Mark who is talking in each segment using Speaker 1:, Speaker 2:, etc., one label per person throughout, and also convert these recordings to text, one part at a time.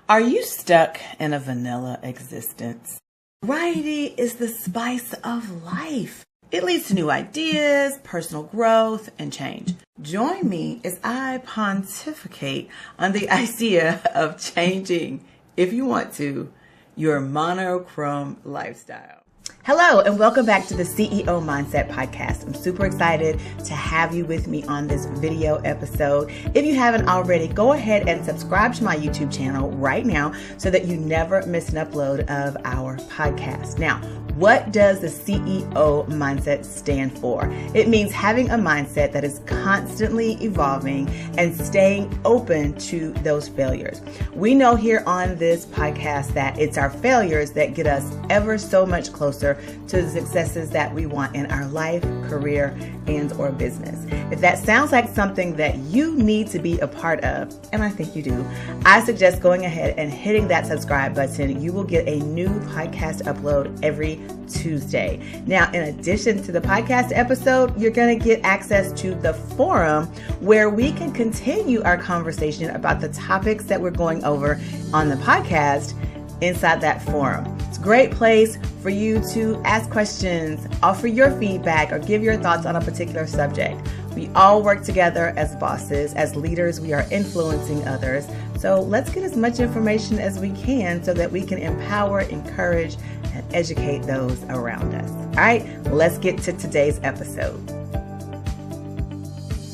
Speaker 1: Are you stuck in a vanilla existence? Variety is the spice of life. It leads to new ideas, personal growth, and change. Join me as I pontificate on the idea of changing, if you want to, your monochrome lifestyle. Hello, and welcome back to the CEO Mindset Podcast. I'm super excited to have you with me on this video episode. If you haven't already, go ahead and subscribe to my YouTube channel right now so that you never miss an upload of our podcast. Now, what does the CEO mindset stand for? It means having a mindset that is constantly evolving and staying open to those failures. We know here on this podcast that it's our failures that get us ever so much closer to the successes that we want in our life, career, and or business. If that sounds like something that you need to be a part of, and I think you do, I suggest going ahead and hitting that subscribe button. You will get a new podcast upload every Tuesday. Now, in addition to the podcast episode, you're going to get access to the forum where we can continue our conversation about the topics that we're going over on the podcast inside that forum. It's a great place for you to ask questions, offer your feedback, or give your thoughts on a particular subject. We all work together as bosses, as leaders. We are influencing others. So let's get as much information as we can so that we can empower, encourage, and educate those around us. All right, let's get to today's episode.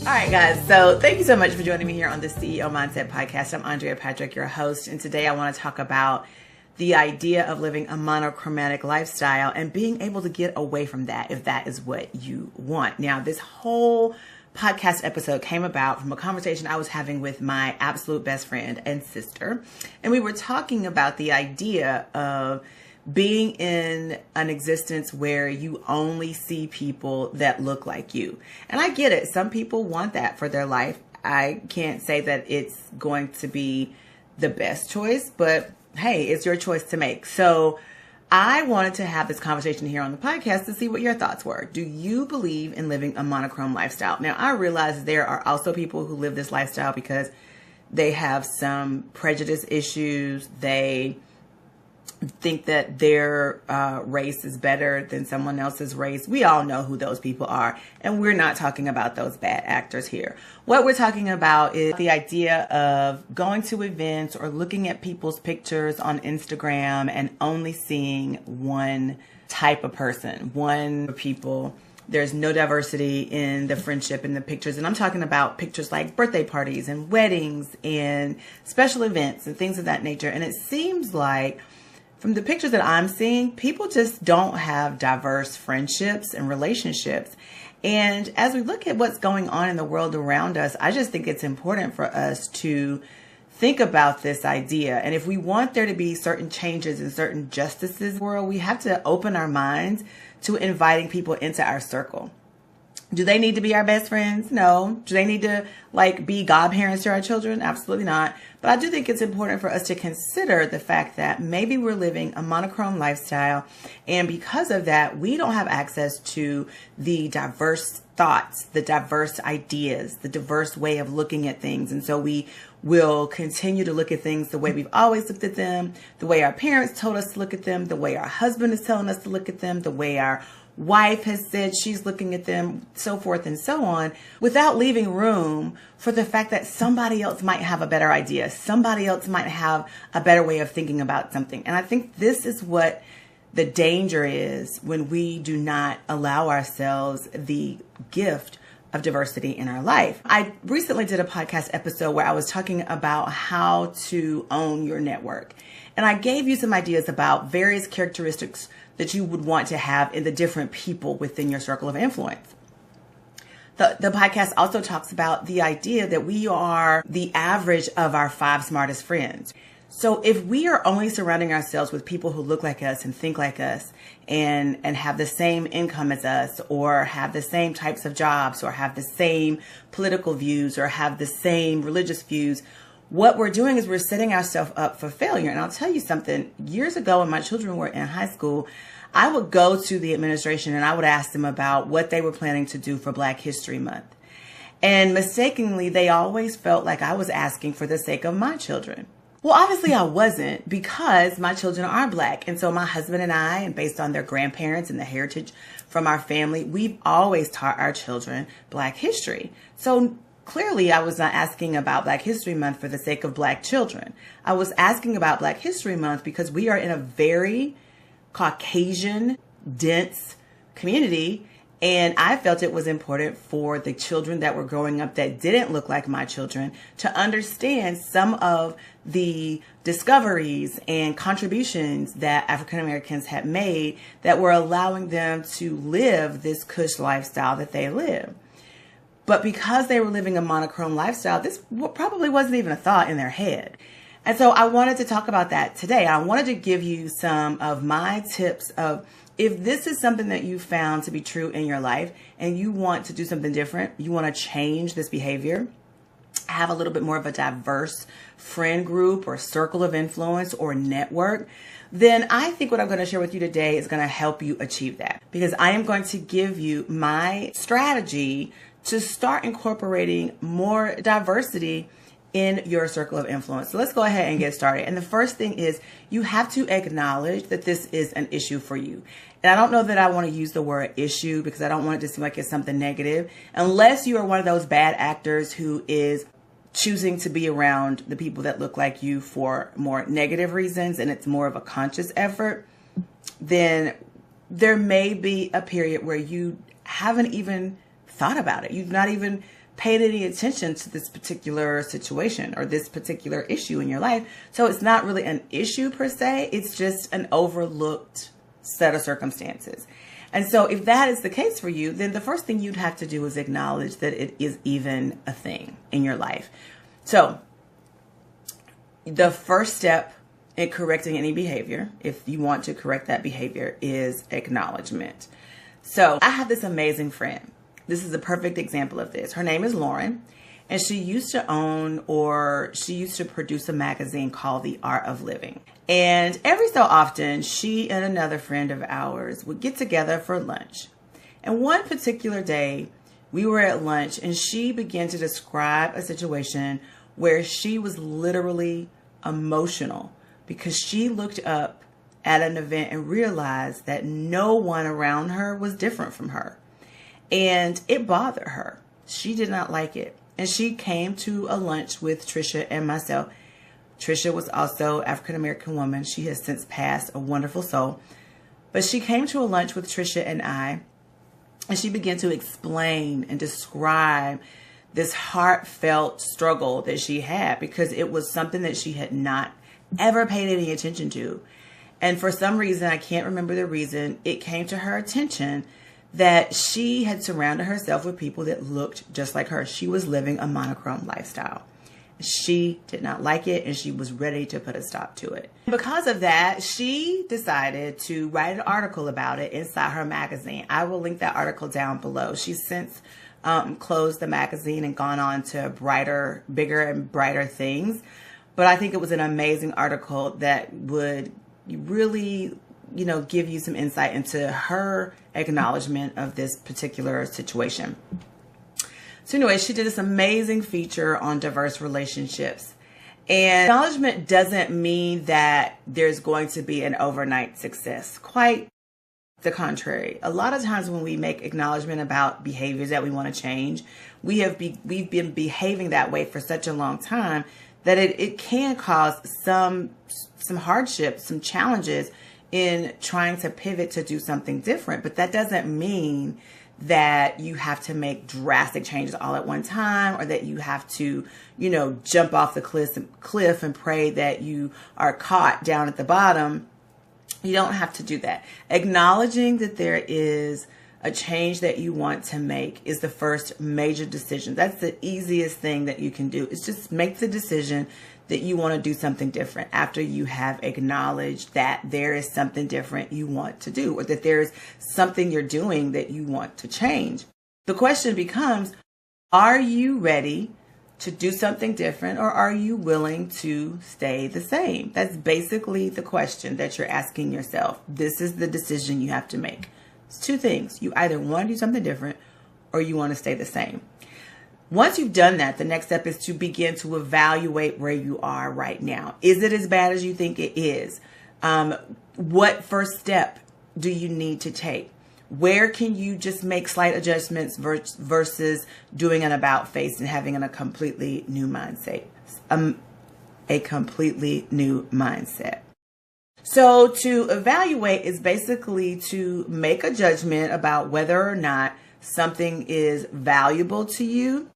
Speaker 1: All right, guys. So thank you so much for joining me here on the CEO Mindset Podcast. I'm Andrea Patrick, your host. And today I want to talk about the idea of living a monochromatic lifestyle and being able to get away from that if that is what you want. Now, this whole podcast episode came about from a conversation I was having with my absolute best friend and sister. And we were talking about the idea of being in an existence where you only see people that look like you. And I get it. Some people want that for their life. I can't say that it's going to be the best choice, but hey, it's your choice to make. So I wanted to have this conversation here on the podcast to see what your thoughts were. Do you believe in living a monochrome lifestyle? Now, I realize there are also people who live this lifestyle because they have some prejudice issues. They think that their race is better than someone else's race. We all know who those people are, and we're not talking about those bad actors here. What we're talking about is the idea of going to events or looking at people's pictures on Instagram and only seeing one type of person, one people. There's no diversity in the friendship and the pictures. And I'm talking about pictures like birthday parties and weddings and special events and things of that nature. And it seems like from the pictures that I'm seeing, people just don't have diverse friendships and relationships. And as we look at what's going on in the world around us, I just think it's important for us to think about this idea. And if we want there to be certain changes and certain justices in the world, we have to open our minds to inviting people into our circle. Do they need to be our best friends? No. Do they need to be godparents to our children? Absolutely not. But I do think it's important for us to consider the fact that maybe we're living a monochrome lifestyle. And because of that, we don't have access to the diverse thoughts, the diverse ideas, the diverse way of looking at things. And so we will continue to look at things the way we've always looked at them, the way our parents told us to look at them, the way our husband is telling us to look at them, the way our wife has said she's looking at them, so forth and so on, without leaving room for the fact that somebody else might have a better idea. Somebody else might have a better way of thinking about something. And I think this is what the danger is when we do not allow ourselves the gift of diversity in our life. I recently did a podcast episode where I was talking about how to own your network. And I gave you some ideas about various characteristics that you would want to have in the different people within your circle of influence. The podcast also talks about the idea that we are the average of our 5 smartest friends. So if we are only surrounding ourselves with people who look like us and think like us and have the same income as us, or have the same types of jobs, or have the same political views, or have the same religious views, what we're doing is we're setting ourselves up for failure. And I'll tell you something, years ago when my children were in high school, I would go to the administration and I would ask them about what they were planning to do for Black History Month. And mistakenly, they always felt like I was asking for the sake of my children. Well, obviously I wasn't, because my children are Black. And so my husband and I, and based on their grandparents and the heritage from our family, we've always taught our children Black history. So clearly I was not asking about Black History Month for the sake of Black children. I was asking about Black History Month because we are in a very Caucasian, dense community. And I felt it was important for the children that were growing up that didn't look like my children to understand some of the discoveries and contributions that African Americans had made that were allowing them to live this cush lifestyle that they live. But because they were living a monochrome lifestyle, this probably wasn't even a thought in their head. And so I wanted to talk about that today. I wanted to give you some of my tips of, if this is something that you found to be true in your life and you want to do something different, you want to change this behavior, have a little bit more of a diverse friend group or circle of influence or network, then I think what I'm going to share with you today is going to help you achieve that, because I am going to give you my strategy to start incorporating more diversity in your circle of influence. So let's go ahead and get started. And the first thing is, you have to acknowledge that this is an issue for you. And I don't know that I want to use the word issue because I don't want it to seem like it's something negative, unless you are one of those bad actors who is choosing to be around the people that look like you for more negative reasons and it's more of a conscious effort. Then there may be a period where you haven't even thought about it. You've not even paid any attention to this particular situation or this particular issue in your life. So it's not really an issue per se. It's just an overlooked set of circumstances. And so if that is the case for you, then the first thing you'd have to do is acknowledge that it is even a thing in your life. So the first step in correcting any behavior, if you want to correct that behavior, is acknowledgement. So I have this amazing friend. This is a perfect example of this. Her name is Lauren, and she used to produce a magazine called The Art of Living. And every so often, she and another friend of ours would get together for lunch. And one particular day, we were at lunch, and she began to describe a situation where she was literally emotional because she looked up at an event and realized that no one around her was different from her. And it bothered her. She did not like it. And she came to a lunch with Trisha and myself. Trisha was also an African-American woman. She has since passed, a wonderful soul. But she came to a lunch with Trisha and I, and she began to explain and describe this heartfelt struggle that she had, because it was something that she had not ever paid any attention to. And for some reason, I can't remember the reason, it came to her attention that she had surrounded herself with people that looked just like her. She was living a monochrome lifestyle. She did not like it, and she was ready to put a stop to it. Because of that, she decided to write an article about it inside her magazine. I will link that article down below. She's since closed the magazine and gone on to brighter, bigger and brighter things. But I think it was an amazing article that would really, give you some insight into her acknowledgement of this particular situation. So anyway, she did this amazing feature on diverse relationships. And acknowledgement doesn't mean that there's going to be an overnight success. Quite the contrary. A lot of times when we make acknowledgement about behaviors that we want to change, we've been behaving that way for such a long time that it can cause some hardships, some challenges in trying to pivot to do something different. But that doesn't mean that you have to make drastic changes all at one time, or that you have to, jump off the cliff and pray that you are caught down at the bottom. You don't have to do that. Acknowledging that there is a change that you want to make is the first major decision. That's the easiest thing that you can do, is just make the decision that you want to do something different after you have acknowledged that there is something different you want to do, or that there's something you're doing that you want to change. The question becomes, are you ready to do something different, or are you willing to stay the same? That's basically the question that you're asking yourself. This is the decision you have to make. It's two things. You either want to do something different, or you want to stay the same. Once you've done that, the next step is to begin to evaluate where you are right now. Is it as bad as you think it is? What first step do you need to take? Where can you just make slight adjustments versus doing an about face and having a completely new mindset? A completely new mindset. So to evaluate is basically to make a judgment about whether or not something is valuable to you,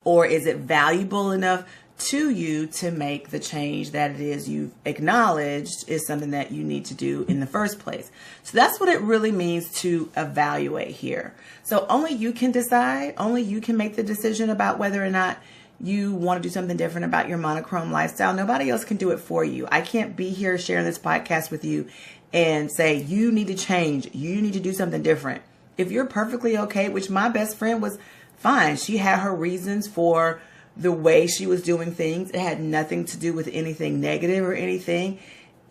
Speaker 1: or is it valuable enough to you to make the change that it is you've acknowledged is something that you need to do in the first place. So that's what it really means to evaluate here. So only you can decide, only you can make the decision about whether or not you want to do something different about your monochrome lifestyle. Nobody else can do it for you. I can't be here sharing this podcast with you and say, you need to change. You need to do something different. If you're perfectly okay, which my best friend was fine. She had her reasons for the way she was doing things. It had nothing to do with anything negative or anything.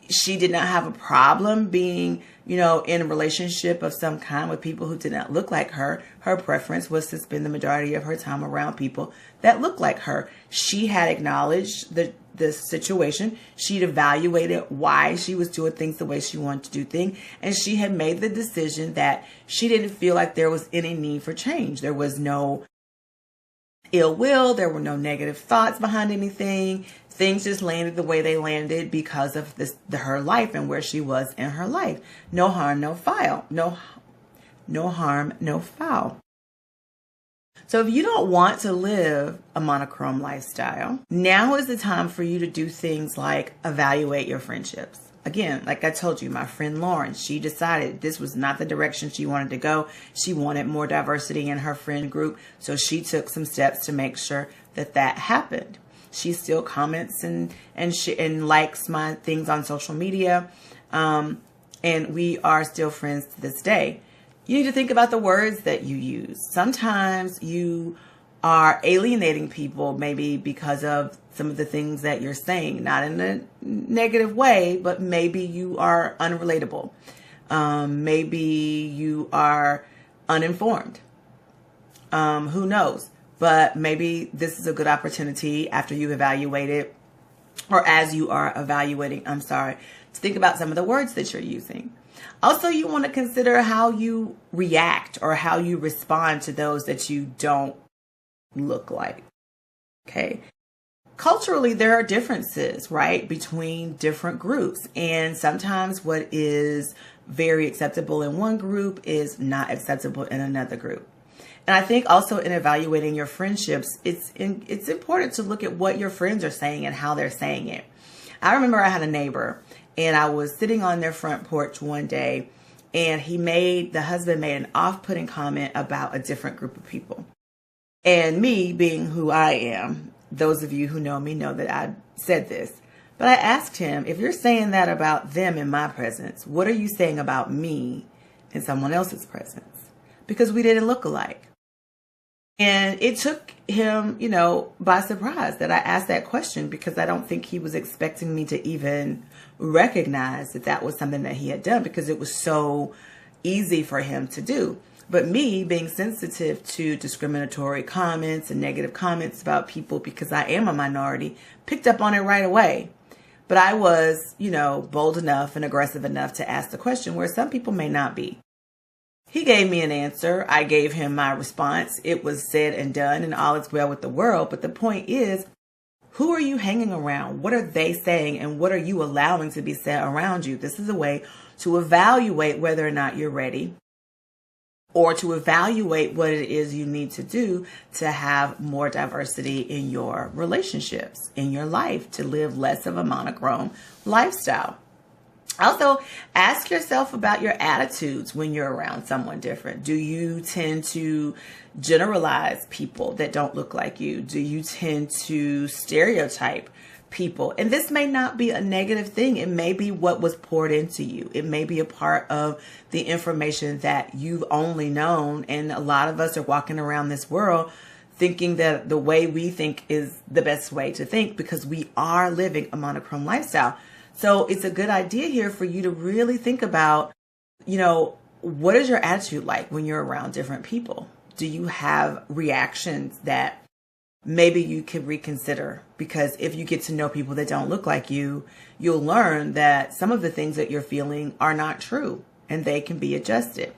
Speaker 1: She did not have a problem being, in a relationship of some kind with people who did not look like her. Her preference was to spend the majority of her time around people that looked like her. She had acknowledged the situation. She'd evaluated why she was doing things the way she wanted to do things. And she had made the decision that she didn't feel like there was any need for change. There was no ill will. There were no negative thoughts behind anything. Things just landed the way they landed because of her life and where she was in her life. No harm, no foul. No harm, no foul. So if you don't want to live a monochrome lifestyle, now is the time for you to do things like evaluate your friendships. Again, like I told you, my friend Lauren, she decided this was not the direction she wanted to go. She wanted more diversity in her friend group. So she took some steps to make sure that happened. She still comments and likes my things on social media. And we are still friends to this day. You need to think about the words that you use. Sometimes you are alienating people maybe because of some of the things that you're saying, not in a negative way, but maybe you are unrelatable. Maybe you are uninformed. Who knows? But maybe this is a good opportunity after you've evaluated, or as you are evaluating, to think about some of the words that you're using. Also, you want to consider how you react or how you respond to those that you don't look like. Okay. Culturally, there are differences, right, between different groups. And sometimes what is very acceptable in one group is not acceptable in another group. And I think also in evaluating your friendships, it's important to look at what your friends are saying and how they're saying it. I remember I had a neighbor and I was sitting on their front porch one day and the husband made an off-putting comment about a different group of people. And me being who I am, those of you who know me know that I said this, but I asked him, if you're saying that about them in my presence, what are you saying about me in someone else's presence? Because we didn't look alike. And it took him, by surprise that I asked that question, because I don't think he was expecting me to even recognize that was something that he had done, because it was so easy for him to do. But me being sensitive to discriminatory comments and negative comments about people because I am a minority, picked up on it right away. But I was, bold enough and aggressive enough to ask the question where some people may not be. He gave me an answer. I gave him my response. It was said and done, and all is well with the world. But the point is, who are you hanging around? What are they saying? And what are you allowing to be said around you? This is a way to evaluate whether or not you're ready, or to evaluate what it is you need to do to have more diversity in your relationships, in your life, to live less of a monochrome lifestyle. Also, ask yourself about your attitudes when you're around someone different. Do you tend to generalize people that don't look like you? Do you tend to stereotype people? And this may not be a negative thing. It may be what was poured into you. It may be a part of the information that you've only known. And a lot of us are walking around this world thinking that the way we think is the best way to think, because we are living a monochrome lifestyle. So it's a good idea here for you to really think about, what is your attitude like when you're around different people? do you have reactions that maybe you could reconsider? Because if you get to know people that don't look like you, you'll learn that some of the things that you're feeling are not true and they can be adjusted.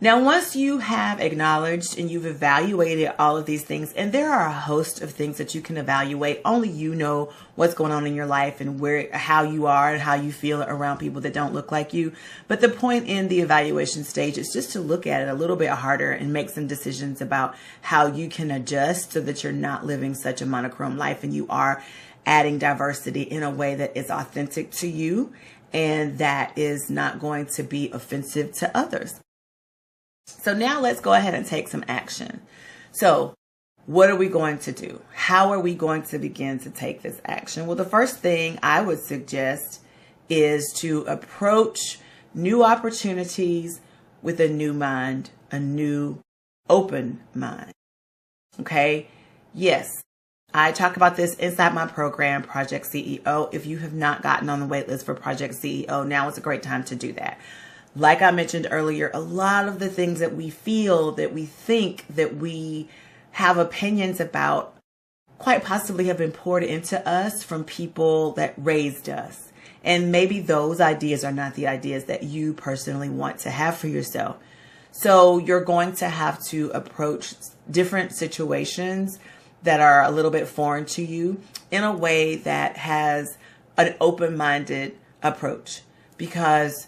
Speaker 1: Now, once you have acknowledged and you've evaluated all of these things, and there are a host of things that you can evaluate, only you know what's going on in your life and how you are and how you feel around people that don't look like you. But the point in the evaluation stage is just to look at it a little bit harder and make some decisions about how you can adjust so that you're not living such a monochrome life and you are adding diversity in a way that is authentic to you and that is not going to be offensive to others. So now let's go ahead and take some action. So what are we going to do? How are we going to begin to take this action? Well, the first thing I would suggest is to approach new opportunities with a new mind, a new open mind. Okay. Yes. I talk about this inside my program, Project CEO. If you have not gotten on the wait list for Project CEO, now is a great time to do that. Like I mentioned earlier, a lot of the things that we feel, that we think, that we have opinions about, quite possibly have been poured into us from people that raised us. And maybe those ideas are not the ideas that you personally want to have for yourself. So you're going to have to approach different situations that are a little bit foreign to you in a way that has an open-minded approach. Because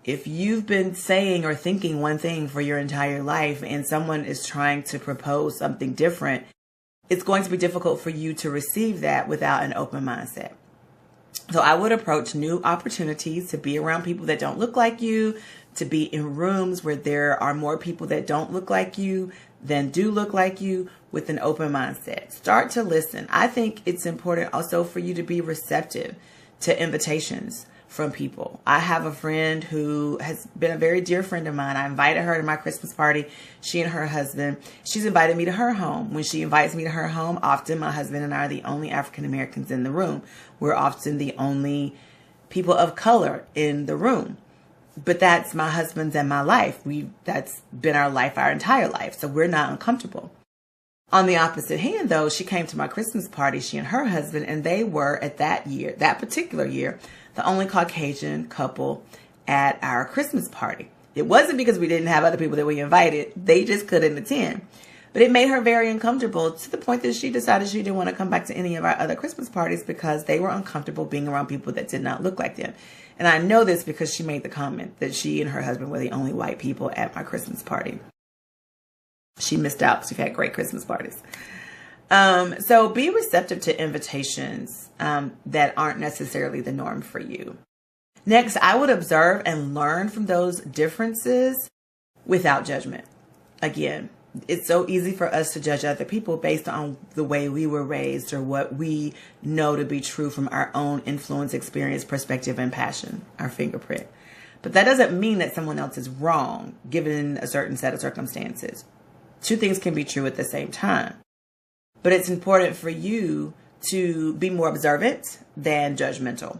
Speaker 1: if you've been saying or thinking one thing for your entire life and someone is trying to propose something different, it's going to be difficult for you to receive that without an open mindset. So I would approach new opportunities to be around people that don't look like you, to be in rooms where there are more people that don't look like you than do look like you, with an open mindset. Start to listen. I think it's important also for you to be receptive to invitations from people. I have a friend who has been a very dear friend of mine. I invited her to my Christmas party. She and her husband, she's invited me to her home. When she invites me to her home, often my husband and I are the only African Americans in the room. We're often the only people of color in the room. But that's my husband's and my life. That's been our life, our entire life. So we're not uncomfortable. On the opposite hand, though, she came to my Christmas party, she and her husband, and they were at that particular year, the only Caucasian couple at our Christmas party. It wasn't because we didn't have other people that we invited. They just couldn't attend. But it made her very uncomfortable to the point that she decided she didn't want to come back to any of our other Christmas parties because they were uncomfortable being around people that did not look like them. And I know this because she made the comment that she and her husband were the only white people at my Christmas party. She missed out. She had great Christmas parties. So be receptive to invitations that aren't necessarily the norm for you. Next, I would observe and learn from those differences without judgment. Again, it's so easy for us to judge other people based on the way we were raised or what we know to be true from our own influence, experience, perspective, and passion, our fingerprint. But that doesn't mean that someone else is wrong given a certain set of circumstances. Two things can be true at the same time. But it's important for you to be more observant than judgmental,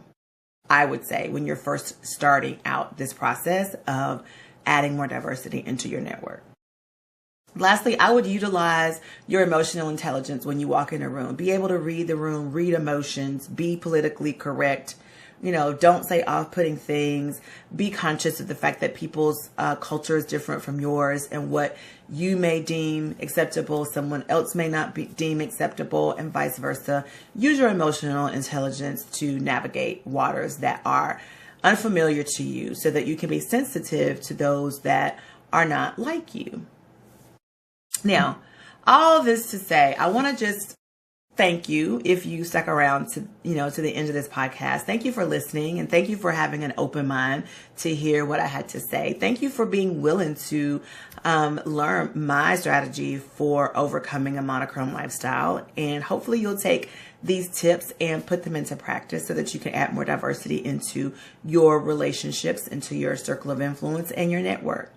Speaker 1: I would say, when you're first starting out this process of adding more diversity into your network. Lastly, I would utilize your emotional intelligence when you walk in a room. Be able to read the room, read emotions, be politically correct. Don't say off-putting things. Be conscious of the fact that people's culture is different from yours, and what you may deem acceptable, someone else may not deem acceptable, and vice versa. Use your emotional intelligence to navigate waters that are unfamiliar to you so that you can be sensitive to those that are not like you. Now, all this to say, I want to just thank you if you stuck around to the end of this podcast. Thank you for listening, and thank you for having an open mind to hear what I had to say. Thank you for being willing to learn my strategy for overcoming a monochrome lifestyle. And hopefully you'll take these tips and put them into practice so that you can add more diversity into your relationships, into your circle of influence and your network.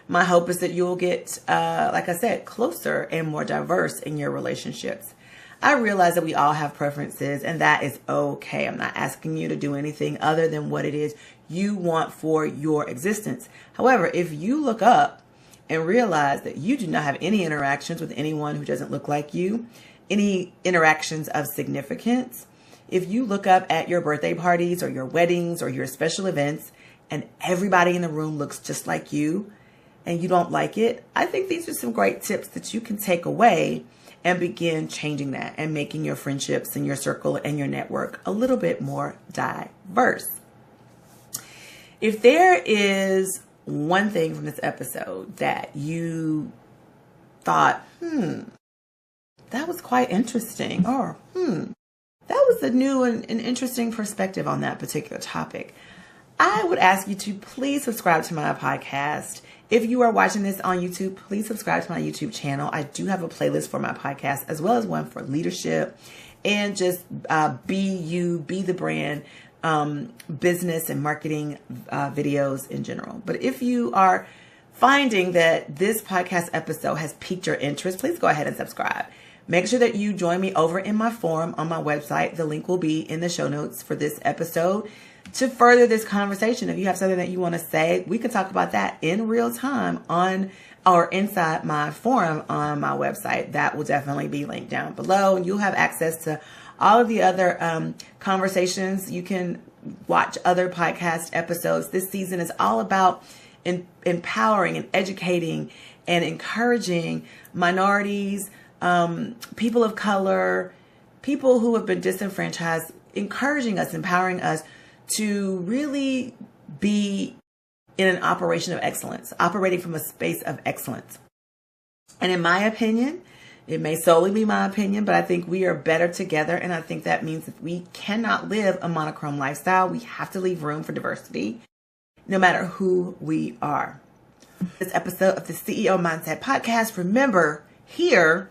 Speaker 1: My hope is that you'll get, like I said, closer and more diverse in your relationships. I realize that we all have preferences, and that is okay. I'm not asking you to do anything other than what it is you want for your existence. However, if you look up and realize that you do not have any interactions with anyone who doesn't look like you, any interactions of significance. If you look up at your birthday parties or your weddings or your special events and everybody in the room looks just like you and you don't like it, I think these are some great tips that you can take away and begin changing that and making your friendships and your circle and your network a little bit more diverse. If there is one thing from this episode that you thought, that was quite interesting, or that was a new and interesting perspective on that particular topic, I would ask you to please subscribe to my podcast. If you are watching this on YouTube, please subscribe to my YouTube channel. I do have a playlist for my podcast as well as one for leadership and just be the brand, business and marketing videos in general. But if you are finding that this podcast episode has piqued your interest, please go ahead and subscribe. Make sure that you join me over in my forum on my website. The link will be in the show notes for this episode to further this conversation. If you have something that you want to say, we can talk about that in real time on or inside my forum on my website. That will definitely be linked down below. And you'll have access to all of the other conversations. You can watch other podcast episodes. This season is all about empowering and educating and encouraging minorities, people of color, people who have been disenfranchised, encouraging us, empowering us to really be in an operation of excellence, operating from a space of excellence. And in my opinion, it may solely be my opinion, but I think we are better together. And I think that means that we cannot live a monochrome lifestyle. We have to leave room for diversity, no matter who we are. This episode of the CEO Mindset Podcast, remember, here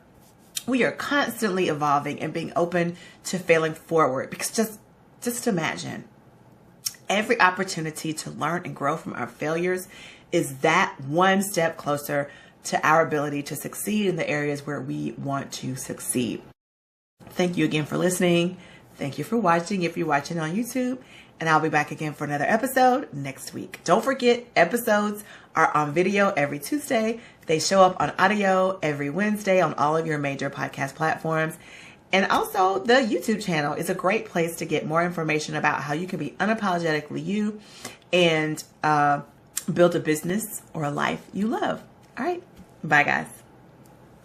Speaker 1: we are constantly evolving and being open to failing forward. Because just imagine, every opportunity to learn and grow from our failures is that one step closer to our ability to succeed in the areas where we want to succeed. Thank you again for listening. Thank you for watching if you're watching on YouTube. And I'll be back again for another episode next week. Don't forget, episodes are on video every Tuesday. They show up on audio every Wednesday on all of your major podcast platforms. And also, the YouTube channel is a great place to get more information about how you can be unapologetically you and build a business or a life you love. All right. Bye, guys.